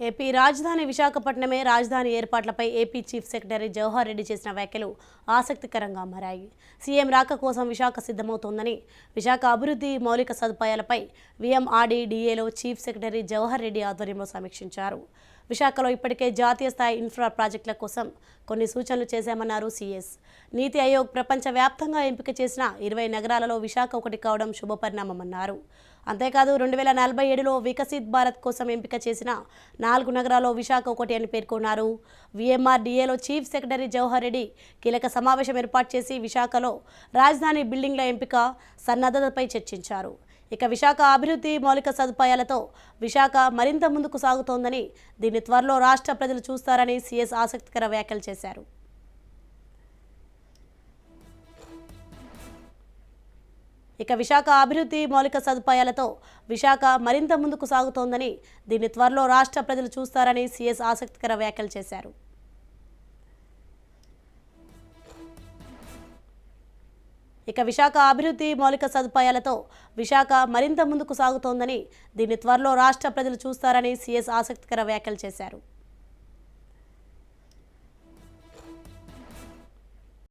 AP రాజధాని విశాఖపట్నమే రాజధాని ఏర్పాట్లపై AP chief secretary Jawahar Reddy చేసిన వ్యాఖ్యలు ఆసక్తికరంగా మారాయి. సీఎం రాక కోసం విశాఖ సిద్ధమవుతోందని, విశాఖ అభివృద్ధి మౌలిక సదుపాయాలపై వీఎంఆర్డీడీఏలో చీఫ్ సెక్రటరీ జవహర్ రెడ్డి ఆధ్వర్యంలో సమీక్షించారు. విశాఖలో ఇప్పటికే జాతీయ స్థాయి ఇన్ఫ్రా ప్రాజెక్టుల కోసం కొన్ని సూచనలు చేశామన్నారు సీఎస్. నీతి ఆయోగ్ ప్రపంచవ్యాప్తంగా ఎంపిక చేసిన 20 నగరాలలో విశాఖ ఒకటి కావడం శుభపరిణామమన్నారు. అంతేకాదు 2047లో వికసిత్ భారత్ కోసం ఎంపిక చేసిన 4 నగరాల్లో విశాఖ ఒకటి అని పేర్కొన్నారు. వీఎంఆర్డీఏలో చీఫ్ సెక్రటరీ జవహర్ రెడ్డి కీలక సమావేశం ఏర్పాటు చేసి విశాఖలో రాజధాని బిల్డింగ్ల ఎంపిక సన్నద్ధతపై చర్చించారు. ఇక విశాఖ అభివృద్ధి మౌలిక సదుపాయాలతో విశాఖ మరింత ముందుకు సాగుతోందని, దీన్ని త్వరలో రాష్ట్ర ప్రజలు చూస్తారని సీఎస్ ఆసక్తికర వ్యాఖ్యలు చేశారు. ఇక విశాఖ అభివృద్ధి మౌలిక సదుపాయాలతో విశాఖ మరింత ముందుకు సాగుతోందని, దీన్ని త్వరలో రాష్ట్ర ప్రజలు చూస్తారని సీఎస్ ఆసక్తికర వ్యాఖ్యలు చేశారు. ఇక విశాఖ అభివృద్ధి మౌలిక సదుపాయాలతో విశాఖ మరింత ముందుకు సాగుతోందని, దీన్ని త్వరలో రాష్ట్ర ప్రజలు చూస్తారని సీఎస్ ఆసక్తికర వ్యాఖ్యలు చేశారు.